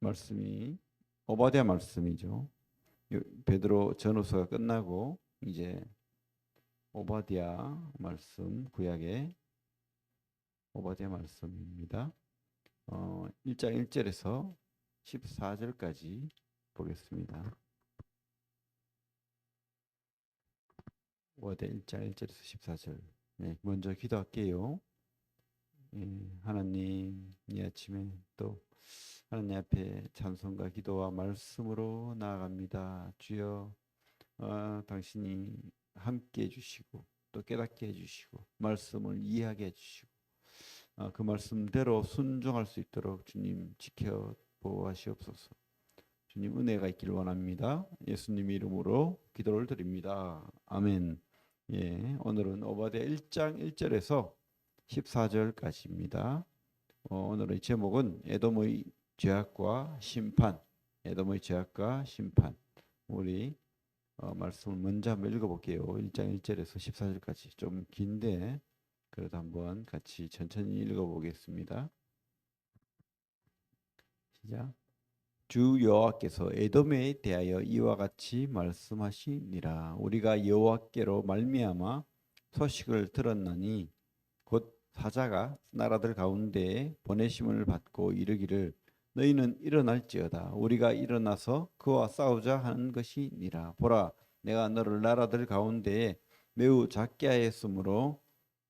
말씀이 오바댜 말씀이죠. 베드로 전후서가 끝나고 이제 오바댜 말씀, 구약의 오바댜 말씀입니다. 1장 1절에서 14절까지 보겠습니다. 오바댜 1장 1절에서 14절. 네, 먼저 기도할게요. 하나님, 이 아침에 또 하나님 앞에 찬송과 기도와 말씀으로 나아갑니다. 주여, 당신이 함께 해주시고 또 깨닫게 해주시고 말씀을 이해하게 해주시고 그 말씀대로 순종할 수 있도록 주님 지켜보시옵소서. 주님 은혜가 있기를 원합니다. 예수님 이름으로 기도를 드립니다. 아멘. 예, 오늘은 오바댜 1장 1절에서 14절까지입니다. 오늘의 제목은 에돔의 죄악과 심판. 에돔의 죄악과 심판. 우리 말씀을 먼저 한번 읽어볼게요. 1장 1절에서 14절까지 좀 긴데 그래도 한번 같이 천천히 읽어보겠습니다. 시작. 주 여호와께서 에돔에 대하여 이와 같이 말씀하시니라. 우리가 여호와께로 말미암아 소식을 들었나니 곧 사자가 나라들 가운데에 보내심을 받고 이르기를 너희는 일어날지어다. 우리가 일어나서 그와 싸우자 하는 것이니라. 보라, 내가 너를 나라들 가운데에 매우 작게 하였으므로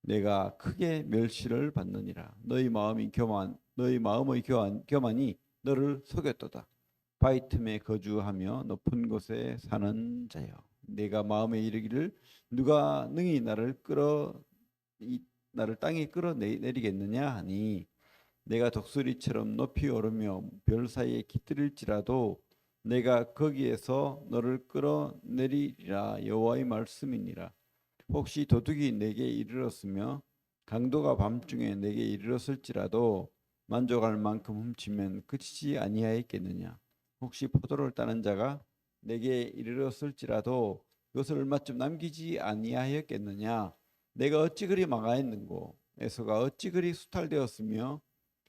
내가 크게 멸시를 받느니라. 너희 마음의 교만이 너를 속였도다. 바위 틈에 거주하며 높은 곳에 사는 자여, 내가 마음에 이르기를 누가 능히 나를 땅에 끌어내리겠느냐 하니 내가 독수리처럼 높이 오르며 별 사이에 깃들일지라도 내가 거기에서 너를 끌어내리리라. 여호와의 말씀이니라. 혹시 도둑이 내게 이르렀으며 강도가 밤중에 내게 이르렀을지라도 만족할 만큼 훔치면 그치지 아니하였겠느냐. 혹시 포도를 따는 자가 내게 이르렀을지라도 그것을 얼마쯤 남기지 아니하였겠느냐. 내가 어찌 그리 망하였는고. 에서가 어찌 그리 수탈되었으며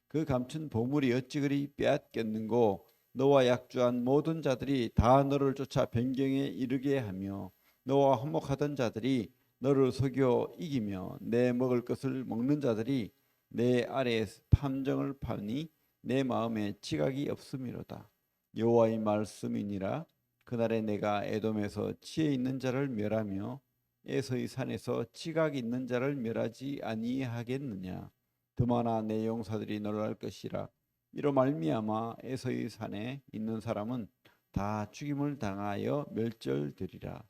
그 감춘 보물이 어찌 그리 빼앗겼는고. 너와 약주한 모든 자들이 다 너를 쫓아 변경에 이르게 하며 너와 화목하던 자들이 너를 속여 이기며 내 먹을 것을 먹는 자들이 내 아래에 함정을 파니 내 마음에 지각이 없음이로다. 여호와의 말씀이니라. 그날에 내가 에돔에서 지혜 있는 자를 멸하며 에서의 산에서 지각 있는 자를 멸하지 아니하겠느냐. 드마나 내 용사들이 너를 알 것이라. 이로 말미암아 에서의 산에 있는 사람은 다 죽임을 당하여 멸절되리라.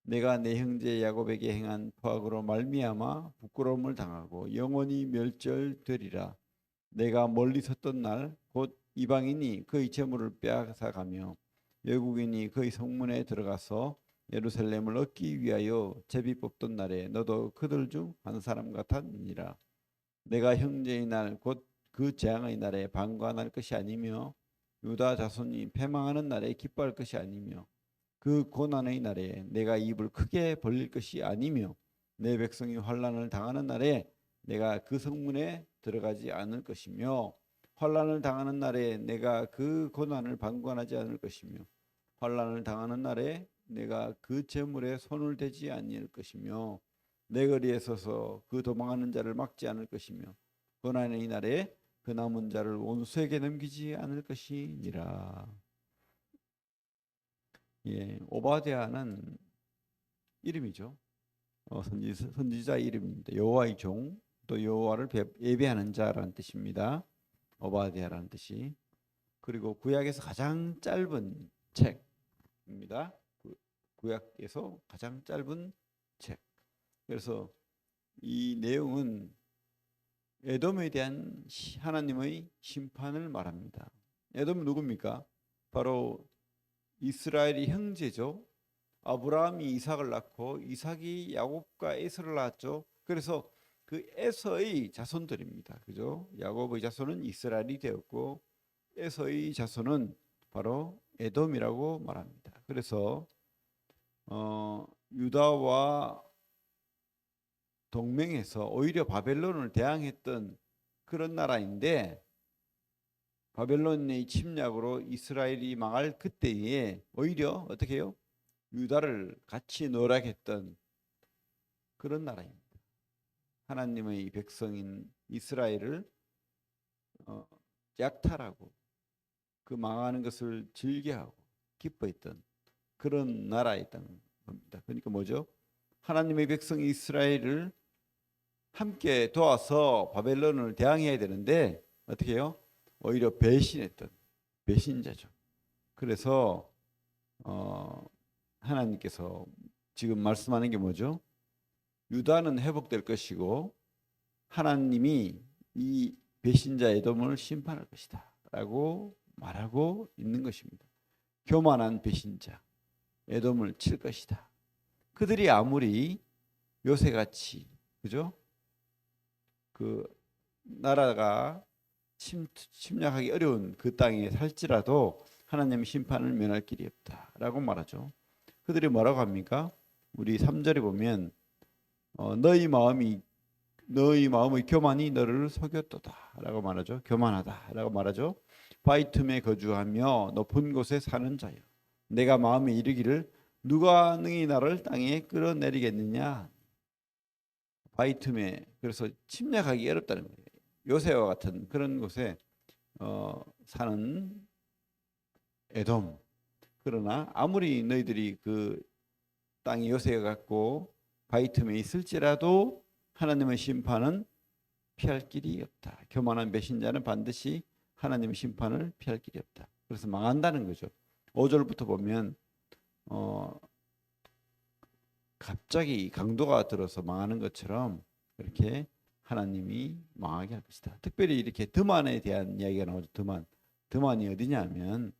내가 내 형제 야곱에게 행한 포악으로 말미암아 부끄러움을 당하고 영원히 멸절되리라. 내가 멀리 섰던 날 곧 이방인이 그의 재물을 빼앗아가며 외국인이 그의 성문에 들어가서 예루살렘을 얻기 위하여 제비 뽑던 날에 너도 그들 중 한 사람 같았느니라. 내가 형제의 날 곧 그 재앙의 날에 방관할 것이 아니며 유다 자손이 패망하는 날에 기뻐할 것이 아니며 그 고난의 날에 내가 입을 크게 벌릴 것이 아니며 내 백성이 환난을 당하는 날에 내가 그 성문에 들어가지 않을 것이며 환난을 당하는 날에 내가 그 고난을 방관하지 않을 것이며 환난을 당하는 날에 내가 그 재물에 손을 대지 아니할 것이며 내 거리에 서서 그 도망하는 자를 막지 않을 것이며 고난의 날에 그 남은 자를 원수에게 넘기지 않을 것이니라. 예, 오바댜는 이름이죠. 선지자 이름입니다. 여호와의 종, 또 여호와를 예배하는 자라는 뜻입니다. 오바댜라는 뜻이. 그리고 구약에서 가장 짧은 책입니다. 구약에서 가장 짧은 책. 그래서 이 내용은 에돔에 대한 하나님의 심판을 말합니다. 에돔은 누굽니까? 바로 이스라엘의 형제죠. 아브라함이 이삭을 낳고 이삭이 야곱과 에서를 낳았죠. 그래서 그 에서의 자손들입니다. 그죠? 야곱의 자손은 이스라엘이 되었고 에서의 자손은 바로 에돔이라고 말합니다. 그래서 유다와 동맹해서 오히려 바벨론을 대항했던 그런 나라인데 바벨론의 침략으로 이스라엘이 망할 그때에 오히려 어떻게 해요? 유다를 같이 노략했던 그런 나라입니다. 하나님의 백성인 이스라엘을 약탈하고 그 망하는 것을 즐겨하고 기뻐했던 그런 나라였다는 겁니다. 그러니까 뭐죠? 하나님의 백성 이스라엘을 함께 도와서 바벨론을 대항해야 되는데 어떻게 해요? 오히려 배신했던 배신자죠. 그래서 하나님께서 지금 말씀하는 게 뭐죠? 유다는 회복될 것이고 하나님이 이 배신자 에돔을 심판할 것이다 라고 말하고 있는 것입니다. 교만한 배신자 에돔을 칠 것이다. 그들이 아무리 요새같이 그죠? 그 나라가 침략하기 어려운 그 땅에 살지라도 하나님의 심판을 면할 길이 없다라고 말하죠. 그들이 뭐라고 합니까? 우리 3절에 보면 너희 마음의 교만이 너를 속였도다라고 말하죠. 교만하다라고 말하죠. 바위 틈에 거주하며 높은 곳에 사는 자여, 내가 마음에 이르기를 누가 능히 나를 땅에 끌어내리겠느냐. 바위 틈에, 그래서 침략하기 어렵다는 거예요. 요새와 같은 그런 곳에 사는 에돔. 그러나 아무리 너희들이 그 땅이 요새 같고 바위 틈에 있을지라도 하나님의 심판은 피할 길이 없다. 교만한 배신자는 반드시 하나님의 심판을 피할 길이 없다. 그래서 망한다는 거죠. 5절부터 보면 갑자기 강도가 들어서 망하는 것처럼 그렇게 하나님이 망하게 할 것이다. 특별히 이렇게 드만에 대한 이야기가 나오죠. 드만이 어디냐면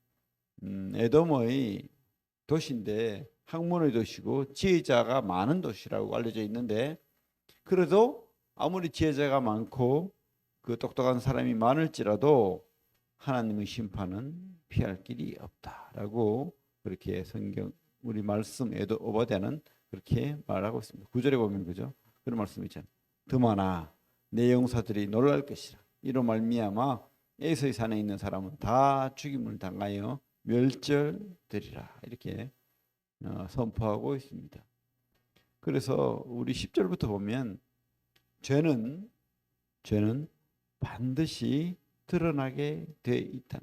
에돔의 도시인데 학문의 도시고 지혜자가 많은 도시라고 알려져 있는데, 그래도 아무리 지혜자가 많고 그 똑똑한 사람이 많을지라도 하나님의 심판은 피할 길이 없다라고 그렇게 성경 우리 말씀 오바댜는 그렇게 말하고 있습니다. 9절에 보면 그죠? 그런 말씀이 있잖아요. 드마나 내 용사들이 놀랄 것이라. 이로 말미암아 에서의 산에 있는 사람은 다 죽임을 당하여 멸절되리라. 이렇게 선포하고 있습니다. 그래서 우리 10절부터 보면 죄는 반드시 드러나게 돼 있다.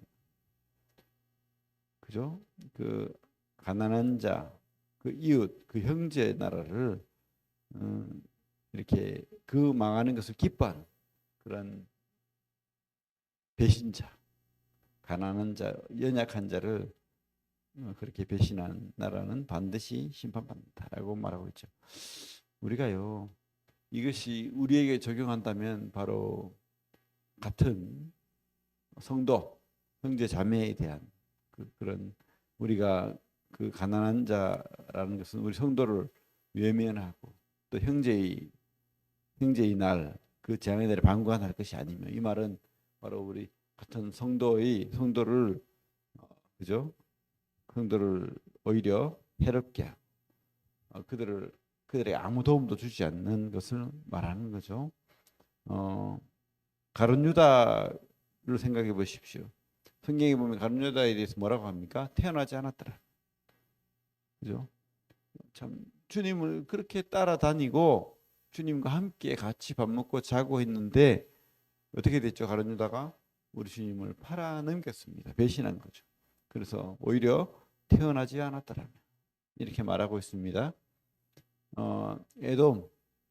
그죠? 그 가난한 자, 그 이웃, 그 형제 나라를 이렇게 그 망하는 것을 기뻐하는 그런 배신자, 가난한 자, 연약한 자를 그렇게 배신한 나라는 반드시 심판받는다라고 말하고 있죠. 우리가요, 이것이 우리에게 적용한다면 바로 같은 성도, 형제 자매에 대한 그런 우리가 그 가난한 자라는 것은 우리 성도를 외면하고 또 형제의 날, 그 재앙의 날에 방관할 것이 아니며, 이 말은 바로 우리 같은 성도를 그죠? 성도를 오히려 해롭게 하고 그들에게 아무 도움도 주지 않는 것을 말하는 거죠. 가룟 유다를 생각해 보십시오. 성경에 보면 가룟 유다에 대해서 뭐라고 합니까? 태어나지 않았더라. 그죠? 참 주님을 그렇게 따라다니고 주님과 함께 같이 밥 먹고 자고 했는데 어떻게 됐죠? 가룟 유다가 우리 주님을 팔아넘겼습니다. 배신한 거죠. 그래서 오히려 태어나지 않았더라면 이렇게 말하고 있습니다.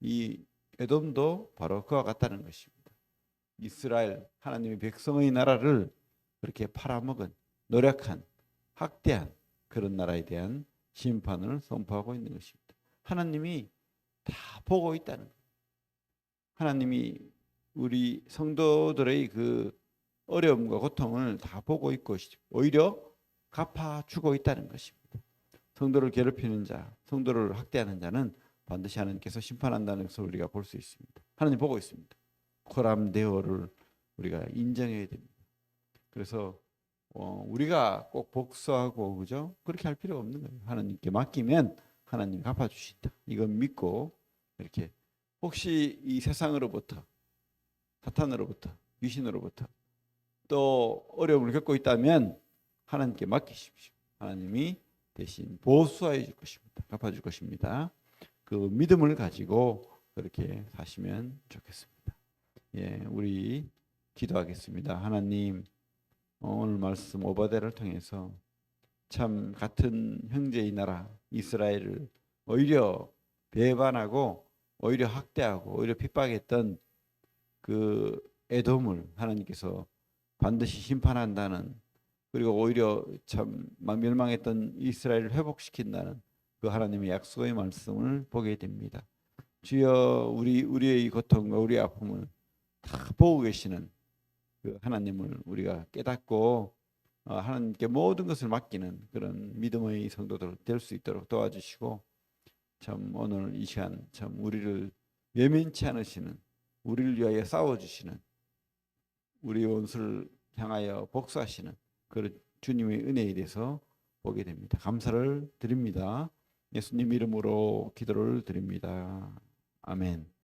이 에돔도 바로 그와 같다는 것입니다. 이스라엘 하나님의 백성의 나라를 그렇게 팔아먹은, 노력한, 학대한 그런 나라에 대한 심판을 선포하고 있는 것입니다. 하나님이 다 보고 있다는 거예요. 하나님이 우리 성도들의 그 어려움과 고통을 다 보고 있고 오히려 갚아주고 있다는 것입니다. 성도를 괴롭히는 자, 성도를 학대하는 자는 반드시 하나님께서 심판한다는 것을 우리가 볼 수 있습니다. 하나님 보고 있습니다. 코람 데오를 우리가 인정해야 됩니다. 그래서 우리가 꼭 복수하고 그죠? 그렇게 할 필요 없는 거예요. 하나님께 맡기면 하나님이 갚아주신다. 이건 믿고 이렇게 혹시 이 세상으로부터, 사탄으로부터, 귀신으로부터 또 어려움을 겪고 있다면 하나님께 맡기십시오. 하나님이 대신 보수해 줄 것입니다. 갚아줄 것입니다. 그 믿음을 가지고 그렇게 사시면 좋겠습니다. 예, 우리 기도하겠습니다. 하나님, 오늘 말씀 오바댜를 통해서 참 같은 형제의 나라 이스라엘을 오히려 배반하고 오히려 학대하고 오히려 핍박했던 그 에돔을 하나님께서 반드시 심판한다는, 그리고 오히려 참 멸망했던 이스라엘을 회복시킨다는 그 하나님의 약속의 말씀을 보게 됩니다. 주여, 우리의 고통과 우리의 아픔을 다 보고 계시는 그 하나님을 우리가 깨닫고 하나님께 모든 것을 맡기는 그런 믿음의 성도들 될 수 있도록 도와주시고, 참 오늘 이 시간 참 우리를 외면치 않으시는, 우리를 위하여 싸워주시는, 우리 원수를 향하여 복수하시는 그런 주님의 은혜에 대해서 보게 됩니다. 감사를 드립니다. 예수님 이름으로 기도를 드립니다. 아멘.